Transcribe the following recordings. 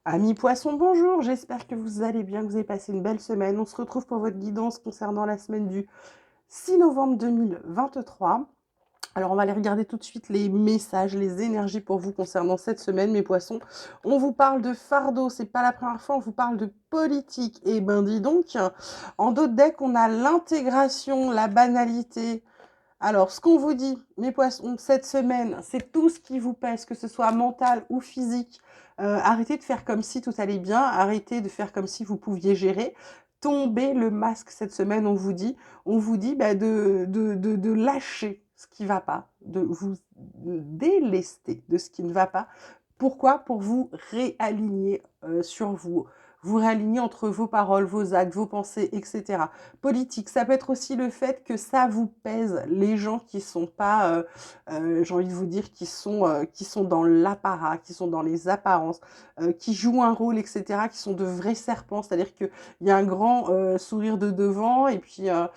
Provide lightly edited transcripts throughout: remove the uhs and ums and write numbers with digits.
Amis poissons, bonjour, j'espère que vous allez bien, que vous avez passé une belle semaine. On se retrouve pour votre guidance concernant la semaine du 6 novembre 2023. Alors on va aller regarder tout de suite les messages, les énergies pour vous concernant cette semaine, mes poissons. On vous parle de fardeau, c'est pas la première fois, on vous parle de politique. Et ben dis donc, en d'autres decks, on a l'intégration, la banalité. Alors, ce qu'on vous dit, mes poissons, cette semaine, c'est tout ce qui vous pèse, que ce soit mental ou physique. Arrêtez de faire comme si tout allait bien, arrêtez de faire comme si vous pouviez gérer. Tombez le masque cette semaine, on vous dit bah, de lâcher ce qui ne va pas, de vous délester de ce qui ne va pas. Pourquoi? Pour vous réaligner sur vous, vous réaligner entre vos paroles, vos actes, vos pensées, etc. Politique, ça peut être aussi le fait que ça vous pèse, les gens qui sont pas, j'ai envie de vous dire, qui sont dans l'apparat, qui sont dans les apparences, qui jouent un rôle, etc., qui sont de vrais serpents, c'est-à-dire qu'il y a un grand sourire de devant et puis un,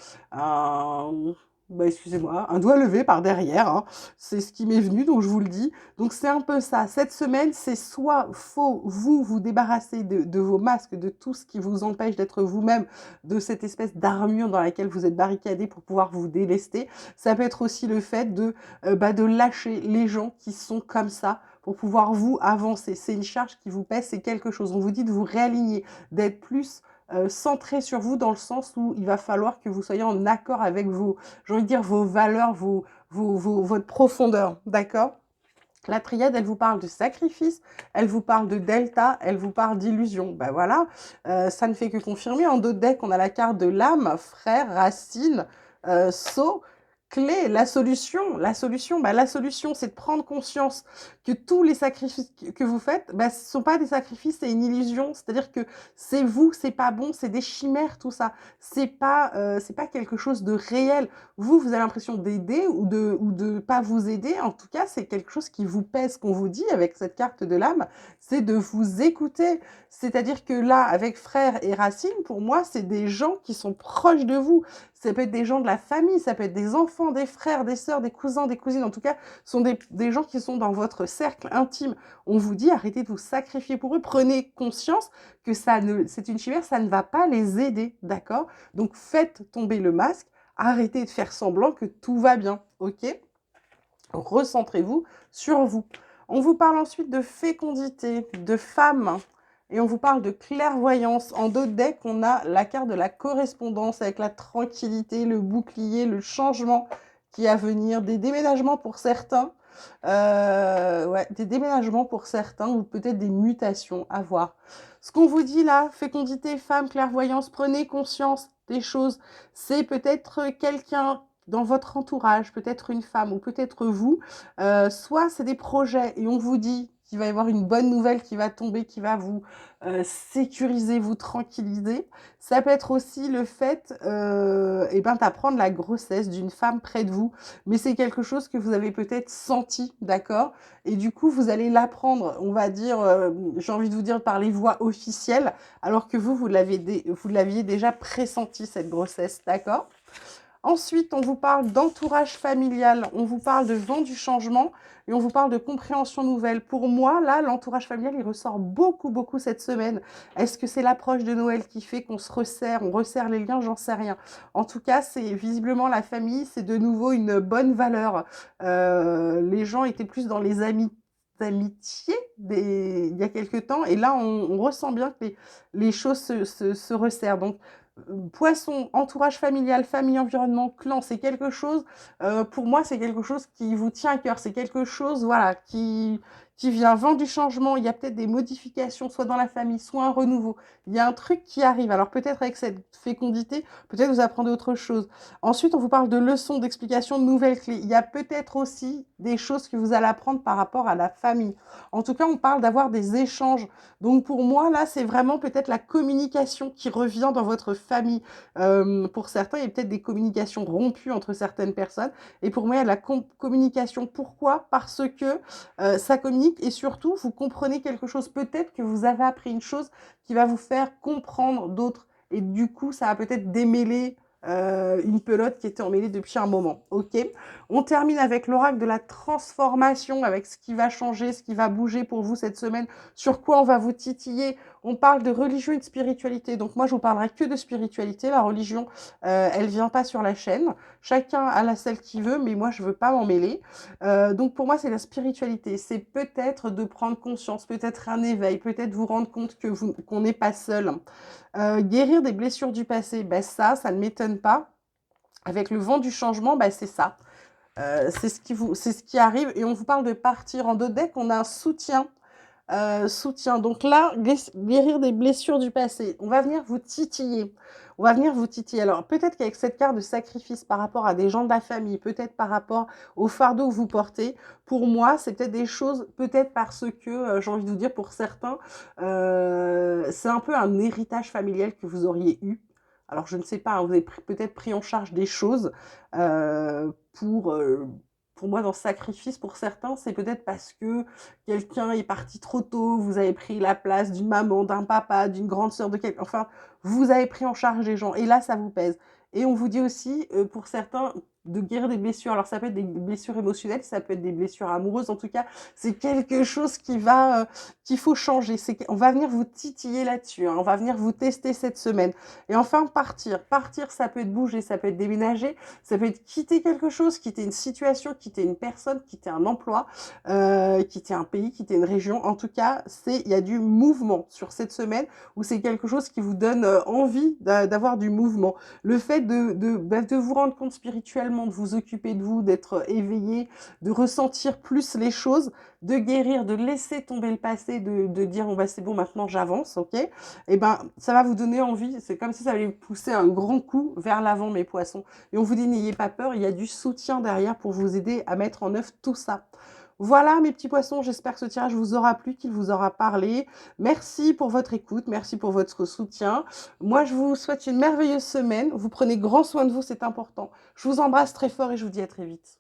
bah, excusez-moi, un doigt levé par derrière, hein. C'est ce qui m'est venu, donc je vous le dis. Donc c'est un peu ça. Cette semaine, c'est soit faut vous débarrasser de vos masques, de tout ce qui vous empêche d'être vous-même, de cette espèce d'armure dans laquelle vous êtes barricadé pour pouvoir vous délester. Ça peut être aussi le fait de lâcher les gens qui sont comme ça pour pouvoir vous avancer. C'est une charge qui vous pèse, c'est quelque chose. On vous dit de vous réaligner, d'être plus centré sur vous dans le sens où il va falloir que vous soyez en accord avec vos, j'ai envie de dire, vos valeurs, votre profondeur, d'accord? La triade, elle vous parle de sacrifice, elle vous parle de delta, elle vous parle d'illusion. Ben voilà, ça ne fait que confirmer. En d'autres decks, on a la carte de l'âme, frère, racine, sceau, clé, la solution, c'est de prendre conscience que tous les sacrifices que vous faites, ce ne sont pas des sacrifices, c'est une illusion. C'est-à-dire que c'est vous, c'est pas bon, c'est des chimères, tout ça. C'est pas quelque chose de réel. Vous avez l'impression d'aider ou de pas vous aider. En tout cas, c'est quelque chose qui vous pèse, qu'on vous dit avec cette carte de l'âme, c'est de vous écouter. C'est-à-dire que là, avec frère et racine, pour moi, c'est des gens qui sont proches de vous. Ça peut être des gens de la famille, ça peut être des enfants, des frères, des sœurs, des cousins, des cousines. En tout cas, ce sont des gens qui sont dans votre cercle intime. On vous dit, arrêtez de vous sacrifier pour eux. Prenez conscience que c'est une chimère, ça ne va pas les aider, d'accord? Donc, faites tomber le masque. Arrêtez de faire semblant que tout va bien, ok? Recentrez-vous sur vous. On vous parle ensuite de fécondité, de femme, et on vous parle de clairvoyance. En d'autres decks, on a la carte de la correspondance avec la tranquillité, le bouclier, le changement qui est à venir, des déménagements pour certains, ouais, des déménagements pour certains, ou peut-être des mutations à voir. Ce qu'on vous dit là, fécondité, femme, clairvoyance, prenez conscience des choses. C'est peut-être quelqu'un dans votre entourage, peut-être une femme ou peut-être vous, soit c'est des projets et on vous dit qu'il va y avoir une bonne nouvelle qui va tomber, qui va vous sécuriser, vous tranquilliser. Ça peut être aussi le fait d'apprendre la grossesse d'une femme près de vous, mais c'est quelque chose que vous avez peut-être senti, d'accord? Et du coup, vous allez l'apprendre, on va dire, j'ai envie de vous dire par les voies officielles, alors que vous l'aviez déjà pressenti, cette grossesse, d'accord? Ensuite, on vous parle d'entourage familial, on vous parle de vent du changement et on vous parle de compréhension nouvelle. Pour moi, là, l'entourage familial, il ressort beaucoup, beaucoup cette semaine. Est-ce que c'est l'approche de Noël qui fait qu'on se resserre, on resserre les liens? J'en sais rien. En tout cas, c'est visiblement la famille, c'est de nouveau une bonne valeur. Les gens étaient plus dans les amitiés il y a quelques temps et là, on ressent bien que les choses se resserrent. Donc, poisson, entourage familial, famille, environnement, clan, c'est quelque chose, pour moi, c'est quelque chose qui vous tient à cœur. C'est quelque chose, voilà, qui vient vent du changement. Il y a peut-être des modifications, soit dans la famille, soit un renouveau. Il y a un truc qui arrive. Alors peut-être avec cette fécondité, peut-être vous apprendrez autre chose. Ensuite, on vous parle de leçons, d'explications, de nouvelles clés. Il y a peut-être aussi des choses que vous allez apprendre par rapport à la famille. En tout cas, on parle d'avoir des échanges. Donc pour moi, là, c'est vraiment peut-être la communication qui revient dans votre famille. Pour certains, il y a peut-être des communications rompues entre certaines personnes. Et pour moi, il y a de la communication. Pourquoi? Parce que ça communique et surtout, vous comprenez quelque chose. Peut-être que vous avez appris une chose qui va vous faire comprendre d'autres. Et du coup, ça va peut-être démêler une pelote qui était emmêlée depuis un moment. Ok. On termine avec l'oracle de la transformation, avec ce qui va changer, ce qui va bouger pour vous cette semaine, sur quoi on va vous titiller. On parle de religion et de spiritualité. Donc moi, je vous parlerai que de spiritualité. La religion, elle vient pas sur la chaîne. Chacun a la celle qu'il veut, mais moi, je veux pas m'en mêler. Donc pour moi, c'est la spiritualité. C'est peut-être de prendre conscience, peut-être un éveil, peut-être vous rendre compte que qu'on n'est pas seul. Guérir des blessures du passé, ben ça ne m'étonne pas. Avec le vent du changement, ben c'est ça. C'est ce qui arrive. Et on vous parle de partir en deux decks. On a un soutien. Soutien. Donc là, guérir des blessures du passé. On va venir vous titiller. On va venir vous titiller. Alors, peut-être qu'avec cette carte de sacrifice par rapport à des gens de la famille, peut-être par rapport au fardeau que vous portez, pour moi, c'est peut-être des choses, peut-être parce que, j'ai envie de vous dire, pour certains, c'est un peu un héritage familial que vous auriez eu. Alors, je ne sais pas, hein, vous avez peut-être pris en charge des choses pour moi, dans ce sacrifice, pour certains, c'est peut-être parce que quelqu'un est parti trop tôt, vous avez pris la place d'une maman, d'un papa, d'une grande sœur, de quelqu'un. Enfin, vous avez pris en charge des gens. Et là, ça vous pèse. Et on vous dit aussi, pour certains, de guérir des blessures. Alors, ça peut être des blessures émotionnelles, ça peut être des blessures amoureuses. En tout cas, c'est quelque chose qu'il faut changer. On va venir vous titiller là-dessus. Hein. On va venir vous tester cette semaine. Et enfin, partir. Partir, ça peut être bouger, ça peut être déménager, ça peut être quitter quelque chose, quitter une situation, quitter une personne, quitter un emploi, quitter un pays, quitter une région. En tout cas, il y a du mouvement sur cette semaine où c'est quelque chose qui vous donne envie d'avoir du mouvement. Le fait de vous rendre compte spirituellement, de vous occuper de vous, d'être éveillé, de ressentir plus les choses, de guérir, de laisser tomber le passé, de dire oh, bah, c'est bon, maintenant j'avance, ok? Et ben ça va vous donner envie. C'est comme si ça allait vous pousser un grand coup vers l'avant, mes poissons. Et on vous dit n'ayez pas peur, il y a du soutien derrière pour vous aider à mettre en œuvre tout ça. Voilà mes petits poissons, j'espère que ce tirage vous aura plu, qu'il vous aura parlé. Merci pour votre écoute, merci pour votre soutien. Moi, je vous souhaite une merveilleuse semaine. Vous prenez grand soin de vous, c'est important. Je vous embrasse très fort et je vous dis à très vite.